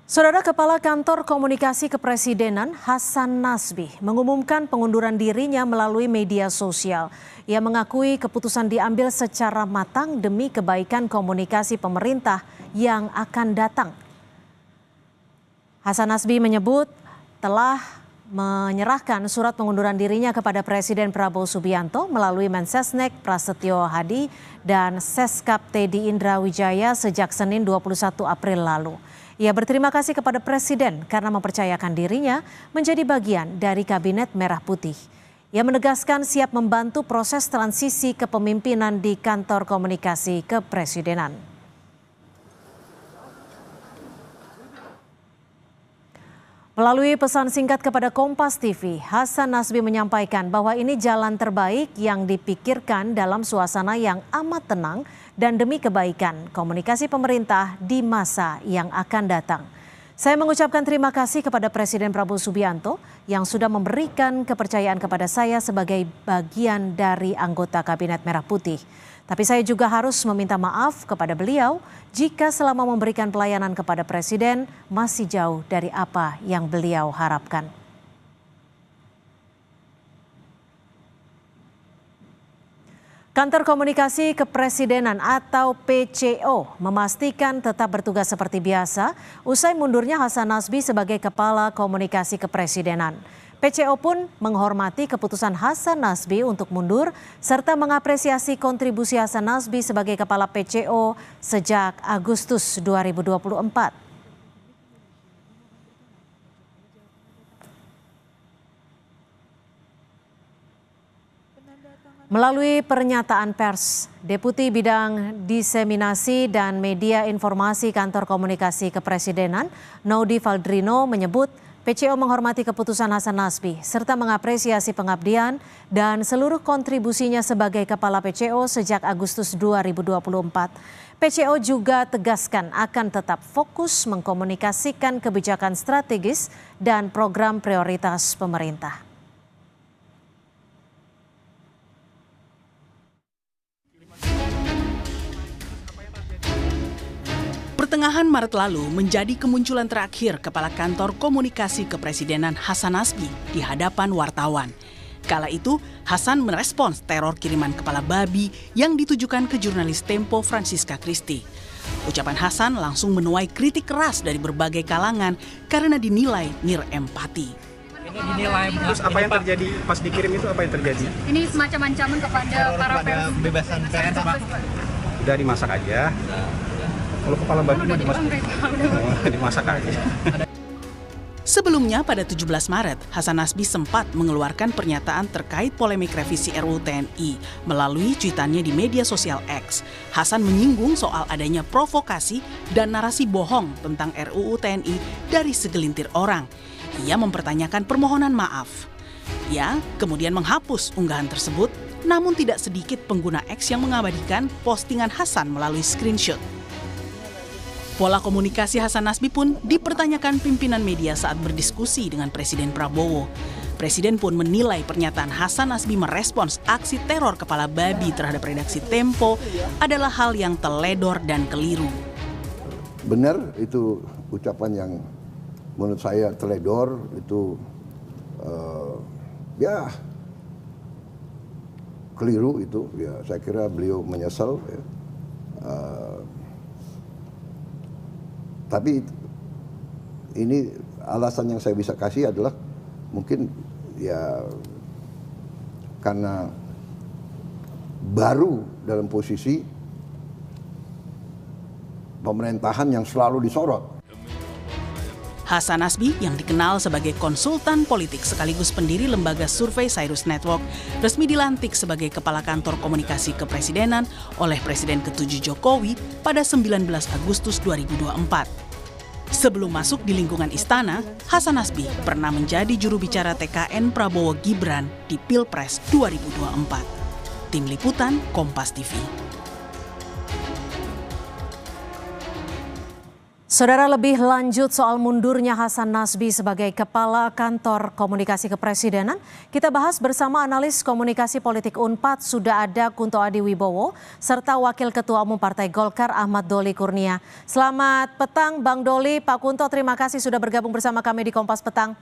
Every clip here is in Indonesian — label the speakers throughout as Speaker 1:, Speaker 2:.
Speaker 1: Saudara Kepala Kantor Komunikasi Kepresidenan Hasan Nasbi mengumumkan pengunduran dirinya melalui media sosial. Ia mengakui keputusan diambil secara matang demi kebaikan komunikasi pemerintah yang akan datang. Hasan Nasbi menyebut telah menyerahkan surat pengunduran dirinya kepada Presiden Prabowo Subianto melalui Mensesnek Prasetyo Hadi dan Seskap Teddy Indra Wijaya sejak Senin 21 April lalu. Ia berterima kasih kepada Presiden karena mempercayakan dirinya menjadi bagian dari Kabinet Merah Putih. Ia menegaskan siap membantu proses transisi kepemimpinan di Kantor Komunikasi Kepresidenan. Melalui pesan singkat kepada Kompas TV, Hasan Nasbi menyampaikan bahwa ini jalan terbaik yang dipikirkan dalam suasana yang amat tenang dan demi kebaikan komunikasi pemerintah di masa yang akan datang. Saya mengucapkan terima kasih kepada Presiden Prabowo Subianto yang sudah memberikan kepercayaan kepada saya sebagai bagian dari anggota Kabinet Merah Putih. Tapi saya juga harus meminta maaf kepada beliau jika selama memberikan pelayanan kepada Presiden masih jauh dari apa yang beliau harapkan. Kantor Komunikasi Kepresidenan atau PCO memastikan tetap bertugas seperti biasa usai mundurnya Hasan Nasbi sebagai Kepala Komunikasi Kepresidenan. PCO pun menghormati keputusan Hasan Nasbi untuk mundur serta mengapresiasi kontribusi Hasan Nasbi sebagai Kepala PCO sejak Agustus 2024. Melalui pernyataan pers, Deputi Bidang Diseminasi dan Media Informasi Kantor Komunikasi Kepresidenan, Naudi Valdrino menyebut PCO menghormati keputusan Hasan Nasbi serta mengapresiasi pengabdian dan seluruh kontribusinya sebagai Kepala PCO sejak Agustus 2024. PCO juga tegaskan akan tetap fokus mengkomunikasikan kebijakan strategis dan program prioritas pemerintah.
Speaker 2: Pertengahan Maret lalu menjadi kemunculan terakhir Kepala Kantor Komunikasi Kepresidenan Hasan Nasbi di hadapan wartawan. Kala itu, Hasan merespons teror kiriman kepala babi yang ditujukan ke jurnalis Tempo Francisca Christie. Ucapan Hasan langsung menuai kritik keras dari berbagai kalangan karena dinilai nirempati.
Speaker 3: Ini dinilai, terus apa yang terjadi pas dikirim itu, apa yang terjadi?
Speaker 4: Ini semacam ancaman kepada para pers.
Speaker 3: Bebasan pers, Pak. Udah dimasak aja. Kalau kepala babi mau dimasak aja.
Speaker 2: Sebelumnya pada 17 Maret, Hasan Nasbi sempat mengeluarkan pernyataan terkait polemik revisi RUU TNI melalui cuitannya di media sosial X. Hasan menyinggung soal adanya provokasi dan narasi bohong tentang RUU TNI dari segelintir orang. Ia mempertanyakan permohonan maaf. Ia kemudian menghapus unggahan tersebut, namun tidak sedikit pengguna X yang mengabadikan postingan Hasan melalui screenshot. Pola komunikasi Hasan Nasbi pun dipertanyakan pimpinan media saat berdiskusi dengan Presiden Prabowo. Presiden pun menilai pernyataan Hasan Nasbi merespons aksi teror kepala babi terhadap redaksi Tempo adalah hal yang teledor dan keliru.
Speaker 5: Benar, itu ucapan yang menurut saya teledor, itu ya keliru itu. Ya, saya kira beliau menyesal. Ya. Tapi ini alasan yang saya bisa kasih adalah mungkin ya karena baru dalam posisi pemerintahan yang selalu disorot.
Speaker 2: Hasan Nasbi yang dikenal sebagai konsultan politik sekaligus pendiri lembaga survei Cyrus Network resmi dilantik sebagai Kepala Kantor Komunikasi Kepresidenan oleh Presiden ke-7 Jokowi pada 19 Agustus 2024. Sebelum masuk di lingkungan istana, Hasan Nasbi pernah menjadi juru bicara TKN Prabowo Gibran di Pilpres 2024. Tim Liputan Kompas TV.
Speaker 1: Saudara, lebih lanjut soal mundurnya Hasan Nasbi sebagai Kepala Kantor Komunikasi Kepresidenan, kita bahas bersama analis komunikasi politik Unpad sudah ada Kunto Adi Wibowo serta Wakil Ketua Umum Partai Golkar Ahmad Doli Kurnia. Selamat petang Bang Doli, Pak Kunto, terima kasih sudah bergabung bersama kami di Kompas Petang.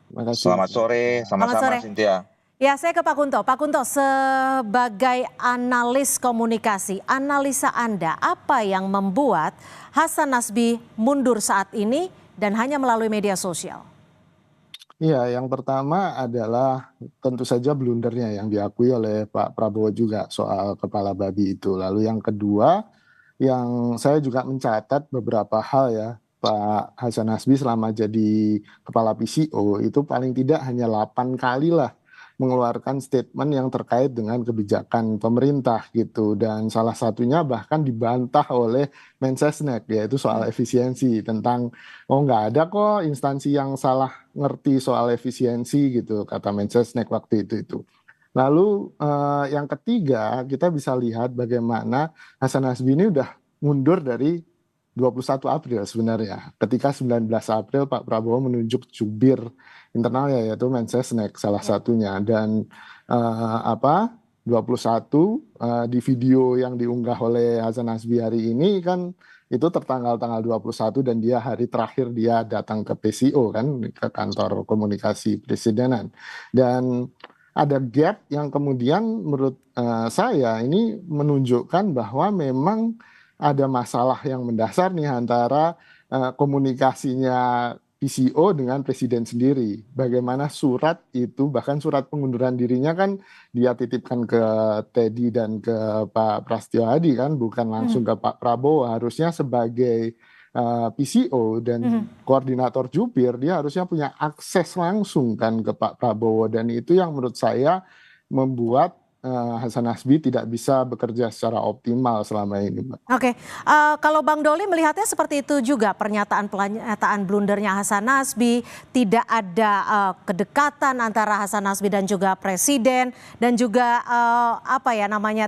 Speaker 6: Terima kasih. Selamat sore, sama-sama Cynthia.
Speaker 1: Ya, saya ke Pak Kunto. Pak Kunto, sebagai analis komunikasi, analisa Anda, apa yang membuat Hasan Nasbi mundur saat ini dan hanya melalui media sosial?
Speaker 6: Iya, yang pertama adalah tentu saja blundernya yang diakui oleh Pak Prabowo juga soal kepala babi itu. Lalu yang kedua, yang saya juga mencatat beberapa hal ya, Pak Hasan Nasbi selama jadi kepala PCO itu paling tidak hanya 8 kali lah mengeluarkan statement yang terkait dengan kebijakan pemerintah gitu, dan salah satunya bahkan dibantah oleh Mensesnek, yaitu soal efisiensi, tentang nggak ada kok instansi yang salah ngerti soal efisiensi gitu, kata Mensesnek waktu itu. Lalu yang ketiga, kita bisa lihat bagaimana Hasan Nasbi ini udah mundur dari 21 April sebenarnya. Ketika 19 April Pak Prabowo menunjuk jubir internalnya, yaitu Mensesnek salah satunya. Dan 21 di video yang diunggah oleh Hasan Nasbi hari ini kan itu tertanggal tanggal 21 dan dia hari terakhir dia datang ke PCO kan, ke kantor komunikasi presidenan. Dan ada gap yang kemudian menurut saya ini menunjukkan bahwa memang ada masalah yang mendasar nih antara komunikasinya PCO dengan presiden sendiri. Bagaimana surat itu, bahkan surat pengunduran dirinya kan dia titipkan ke Teddy dan ke Pak Prasetyo Adi kan, bukan langsung ke Pak Prabowo. Harusnya sebagai PCO dan koordinator jubir, dia harusnya punya akses langsung kan ke Pak Prabowo. Dan itu yang menurut saya membuat Hasan Nasbi tidak bisa bekerja secara optimal selama ini, Mbak.
Speaker 1: Oke, kalau Bang Doli melihatnya seperti itu juga, pernyataan blundernya Hasan Nasbi, tidak ada kedekatan antara Hasan Nasbi dan juga presiden, dan juga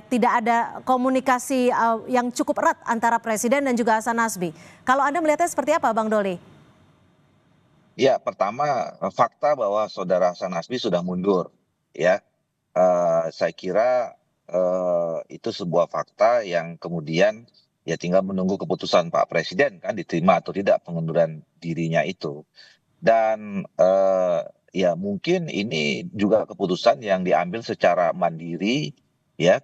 Speaker 1: tidak ada komunikasi yang cukup erat antara presiden dan juga Hasan Nasbi. Kalau Anda melihatnya seperti apa, Bang Doli?
Speaker 7: Ya, pertama fakta bahwa saudara Hasan Nasbi sudah mundur, ya. Saya kira itu sebuah fakta yang kemudian ya tinggal menunggu keputusan Pak Presiden kan, diterima atau tidak pengunduran dirinya itu. Dan ya mungkin ini juga keputusan yang diambil secara mandiri, ya,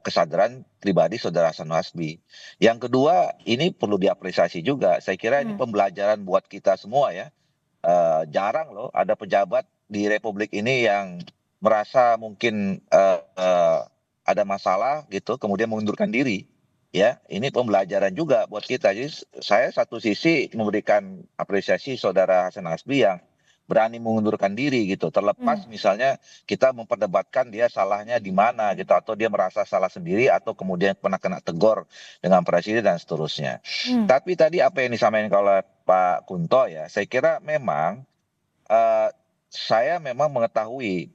Speaker 7: kesadaran pribadi saudara Hasan Nasbi. Yang kedua, ini perlu diapresiasi juga. Saya kira ini pembelajaran buat kita semua ya. Jarang loh ada pejabat di Republik ini yang merasa mungkin ada masalah gitu, kemudian mengundurkan diri. Ya, ini pembelajaran juga buat kita. Jadi saya satu sisi memberikan apresiasi saudara Hasan Nasbi yang berani mengundurkan diri gitu. Terlepas misalnya kita memperdebatkan dia salahnya di mana gitu, atau dia merasa salah sendiri, atau kemudian pernah kena tegur dengan presiden dan seterusnya. Tapi tadi apa yang disampaikan oleh Pak Kunto ya, saya kira memang saya memang mengetahui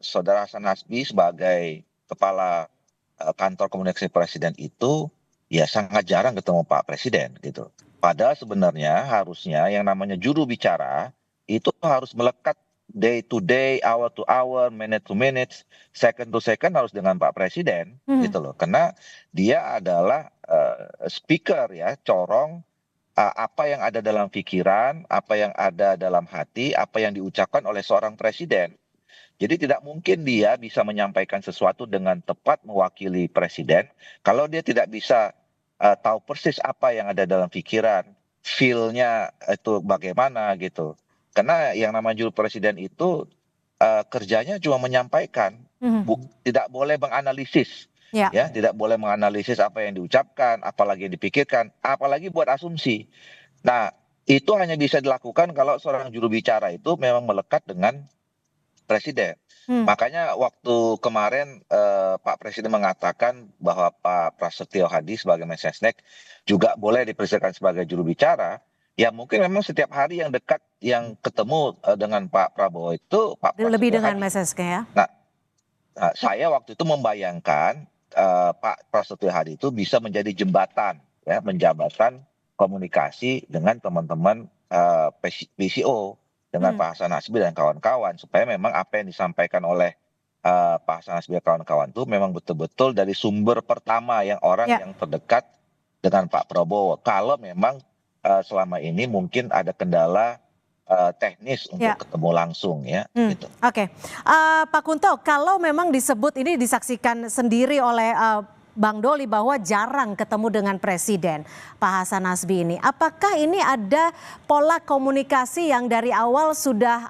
Speaker 7: saudara Hasan Nasbi sebagai kepala kantor komunikasi presiden itu ya sangat jarang ketemu Pak Presiden gitu. Padahal sebenarnya harusnya yang namanya juru bicara itu harus melekat day to day, hour to hour, minute to minute, second to second harus dengan Pak Presiden gitu loh. Karena dia adalah speaker ya, corong apa yang ada dalam pikiran, apa yang ada dalam hati, apa yang diucapkan oleh seorang presiden. Jadi tidak mungkin dia bisa menyampaikan sesuatu dengan tepat mewakili presiden kalau dia tidak bisa tahu persis apa yang ada dalam pikiran, feel-nya itu bagaimana gitu. Karena yang namanya juru presiden itu kerjanya cuma menyampaikan, tidak boleh menganalisis. Ya, tidak boleh menganalisis apa yang diucapkan, apalagi yang dipikirkan, apalagi buat asumsi. Nah, itu hanya bisa dilakukan kalau seorang juru bicara itu memang melekat dengan presiden. Makanya waktu kemarin Pak Presiden mengatakan bahwa Pak Prasetyo Adi sebagai Mensesnek juga boleh dipersilakan sebagai juru bicara. Ya mungkin memang setiap hari yang dekat yang ketemu dengan Pak Prabowo itu Pak Prasetyo
Speaker 1: lebih dengan
Speaker 7: Adi.
Speaker 1: Mensesnek ya.
Speaker 7: Nah, saya waktu itu membayangkan Pak Prasetyo Adi itu bisa menjadi jembatan ya, komunikasi dengan teman-teman PCO, dengan Pak Hasan Nasbi dan kawan-kawan, supaya memang apa yang disampaikan oleh Pak Hasan Nasbi dan kawan-kawan itu memang betul-betul dari sumber pertama yang orang yang terdekat dengan Pak Prabowo. Kalau memang selama ini mungkin ada kendala teknis untuk ketemu langsung ya. Gitu.
Speaker 1: Oke. Pak Kunto, kalau memang disebut ini disaksikan sendiri oleh Bang Doli bahwa jarang ketemu dengan Presiden Pak Hasan Nasbi ini. Apakah ini ada pola komunikasi yang dari awal sudah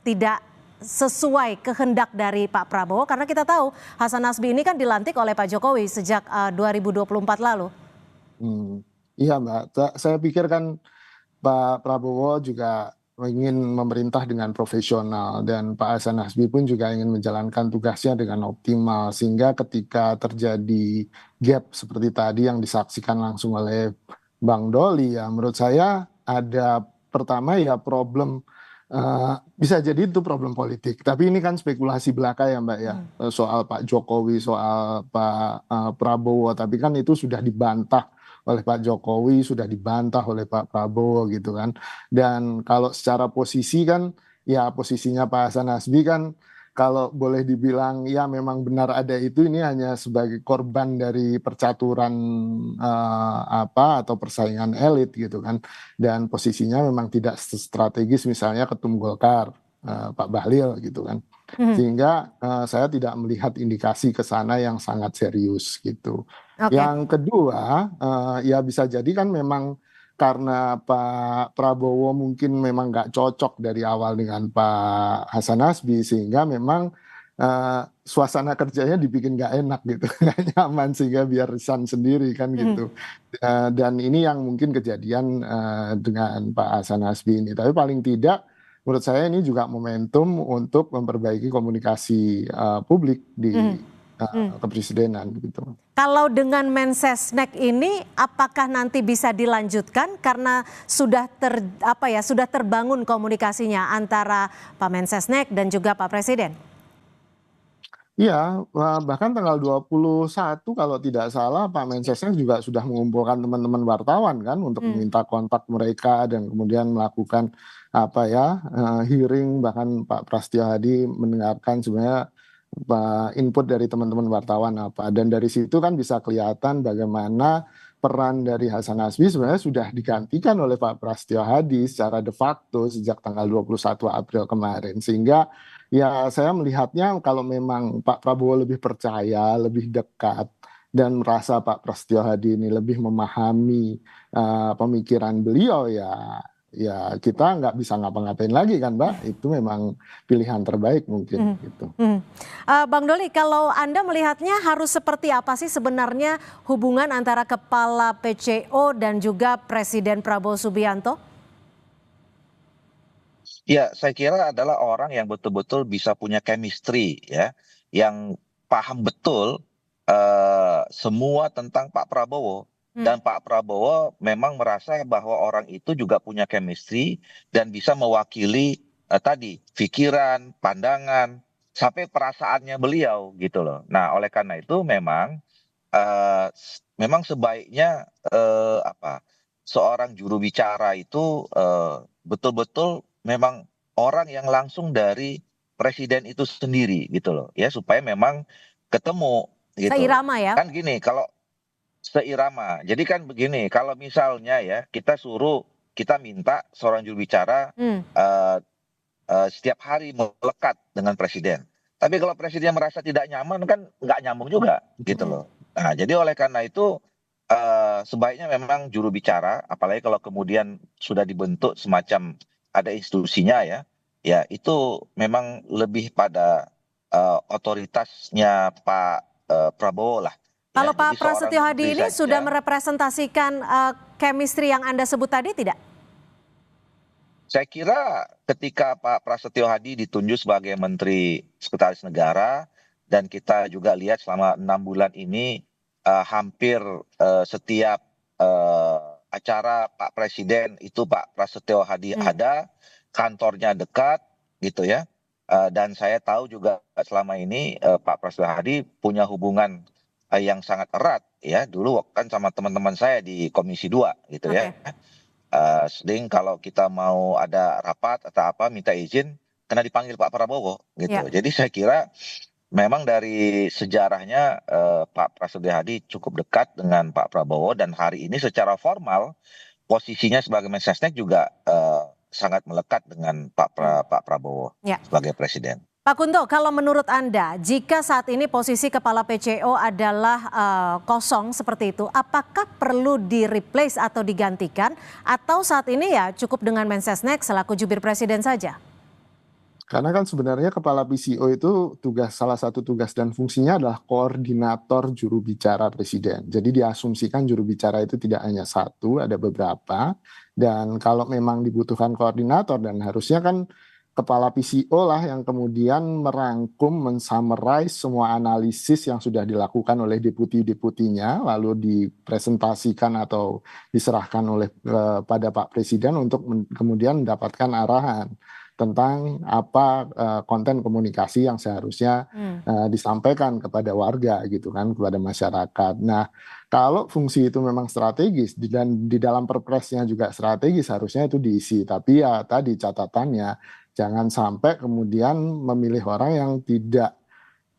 Speaker 1: tidak sesuai kehendak dari Pak Prabowo? Karena kita tahu Hasan Nasbi ini kan dilantik oleh Pak Jokowi sejak 2024 lalu.
Speaker 6: Iya Mbak, saya pikir kan Pak Prabowo juga ingin memerintah dengan profesional dan Pak Hasan Nasbi pun juga ingin menjalankan tugasnya dengan optimal, sehingga ketika terjadi gap seperti tadi yang disaksikan langsung oleh Bang Doli, ya menurut saya ada pertama ya problem, bisa jadi itu problem politik, tapi ini kan spekulasi belaka ya Mbak ya, soal Pak Jokowi, soal Pak Prabowo, tapi kan itu sudah dibantah oleh Pak Jokowi, sudah dibantah oleh Pak Prabowo gitu kan. Dan kalau secara posisi kan ya posisinya Pak Hasan Nasbi kan kalau boleh dibilang ya memang benar ada itu, ini hanya sebagai korban dari percaturan atau persaingan elit gitu kan. Dan posisinya memang tidak strategis misalnya Ketum Golkar Pak Bahlil gitu kan. Sehingga saya tidak melihat indikasi ke sana yang sangat serius gitu. Yang kedua, ya bisa jadi kan memang karena Pak Prabowo mungkin memang nggak cocok dari awal dengan Pak Hasan Nasbi, sehingga memang suasana kerjanya dibikin nggak enak gitu, nggak nyaman, sehingga biar resign sendiri kan gitu. Dan ini yang mungkin kejadian dengan Pak Hasan Nasbi ini. Tapi paling tidak menurut saya ini juga momentum untuk memperbaiki komunikasi publik di kepresidenan gitu.
Speaker 1: Kalau dengan Mensesnek ini apakah nanti bisa dilanjutkan karena sudah sudah terbangun komunikasinya antara Pak Mensesnek dan juga Pak Presiden?
Speaker 6: Iya, bahkan tanggal 21 kalau tidak salah Pak Mensesnek juga sudah mengumpulkan teman-teman wartawan kan untuk meminta kontak mereka dan kemudian melakukan hearing, bahkan Pak Prasetyo Hadi mendengarkan sebenarnya input dari teman-teman wartawan apa, dan dari situ kan bisa kelihatan bagaimana peran dari Hasan Nasbi sebenarnya sudah digantikan oleh Pak Prasetyo Hadi secara de facto sejak tanggal 21 April kemarin, sehingga ya saya melihatnya kalau memang Pak Prabowo lebih percaya, lebih dekat dan merasa Pak Prasetyo Hadi ini lebih memahami pemikiran beliau, ya kita nggak bisa ngapa-ngapain lagi kan Mbak, itu memang pilihan terbaik mungkin gitu.
Speaker 1: Bang Doli, kalau Anda melihatnya harus seperti apa sih sebenarnya hubungan antara Kepala PCO dan juga Presiden Prabowo Subianto?
Speaker 7: Ya, saya kira adalah orang yang betul-betul bisa punya chemistry ya, yang paham betul semua tentang Pak Prabowo. Dan Pak Prabowo memang merasa bahwa orang itu juga punya chemistry dan bisa mewakili tadi pikiran, pandangan, sampai perasaannya beliau gitu loh. Nah, oleh karena itu memang sebaiknya seorang juru bicara itu betul-betul memang orang yang langsung dari presiden itu sendiri gitu loh ya, supaya memang ketemu gitu.
Speaker 1: Seirama ya?
Speaker 7: Kan gini, kalau seirama. Jadi kan begini, kalau misalnya ya kita minta seorang juru bicara setiap hari melekat dengan presiden. Tapi kalau presiden merasa tidak nyaman kan nggak nyambung juga gitu loh. Nah, jadi oleh karena itu sebaiknya memang juru bicara, apalagi kalau kemudian sudah dibentuk semacam ada institusinya ya itu memang lebih pada otoritasnya Pak Prabowo lah.
Speaker 1: Kalau
Speaker 7: Ya,
Speaker 1: Pak Prasetyo Hadi ini sudah merepresentasikan chemistry yang Anda sebut tadi tidak?
Speaker 7: Saya kira ketika Pak Prasetyo Hadi ditunjuk sebagai Menteri Sekretaris Negara dan kita juga lihat selama 6 bulan ini hampir setiap acara Pak Presiden itu Pak Prasetyo Hadi ada, kantornya dekat gitu ya. Dan saya tahu juga selama ini Pak Prasetyo Hadi punya hubungan yang sangat erat ya. Dulu kan sama teman-teman saya di Komisi 2 gitu ya. Sering kalau kita mau ada rapat atau apa minta izin kena dipanggil Pak Prabowo gitu. Jadi saya kira memang dari sejarahnya Pak Prasetyo Hadi cukup dekat dengan Pak Prabowo, dan hari ini secara formal posisinya sebagai Mensesnek juga sangat melekat dengan Pak Prabowo sebagai presiden.
Speaker 1: Pak Kunto, kalau menurut Anda, jika saat ini posisi Kepala PCO adalah kosong seperti itu, apakah perlu di-replace atau digantikan? Atau saat ini ya cukup dengan Mensesnek selaku jubir presiden saja?
Speaker 6: Karena kan sebenarnya Kepala PCO itu salah satu tugas dan fungsinya adalah koordinator juru bicara presiden. Jadi diasumsikan juru bicara itu tidak hanya satu, ada beberapa. Dan kalau memang dibutuhkan koordinator, dan harusnya kan Kepala PCO lah yang kemudian merangkum, mensummarize semua analisis yang sudah dilakukan oleh deputi-deputinya, lalu dipresentasikan atau diserahkan pada Pak Presiden untuk kemudian mendapatkan arahan tentang apa konten komunikasi yang seharusnya disampaikan kepada warga gitu kan, kepada masyarakat. Nah, kalau fungsi itu memang strategis dan di dalam perpresnya juga strategis, harusnya itu diisi. Tapi ya tadi catatannya, jangan sampai kemudian memilih orang yang tidak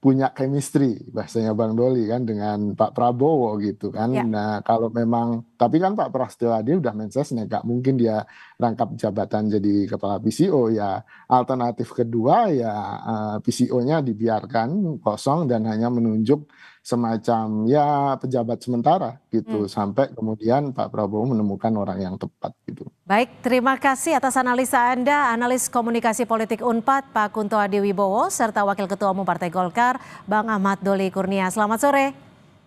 Speaker 6: punya chemistry, bahasanya Bang Doli kan, dengan Pak Prabowo gitu kan. Nah, kalau memang, tapi kan Pak Prasetyo Hadi udah Mensesnek, gak mungkin dia rangkap jabatan jadi Kepala PCO. Ya alternatif kedua ya PCO-nya dibiarkan kosong dan hanya menunjuk semacam ya pejabat sementara gitu, sampai kemudian Pak Prabowo menemukan orang yang tepat gitu.
Speaker 1: Baik, terima kasih atas analisa Anda, analis komunikasi politik Unpad, Pak Kunto Adiwibowo, serta Wakil Ketua Umum Partai Golkar, Bang Ahmad Doli Kurnia. Selamat sore.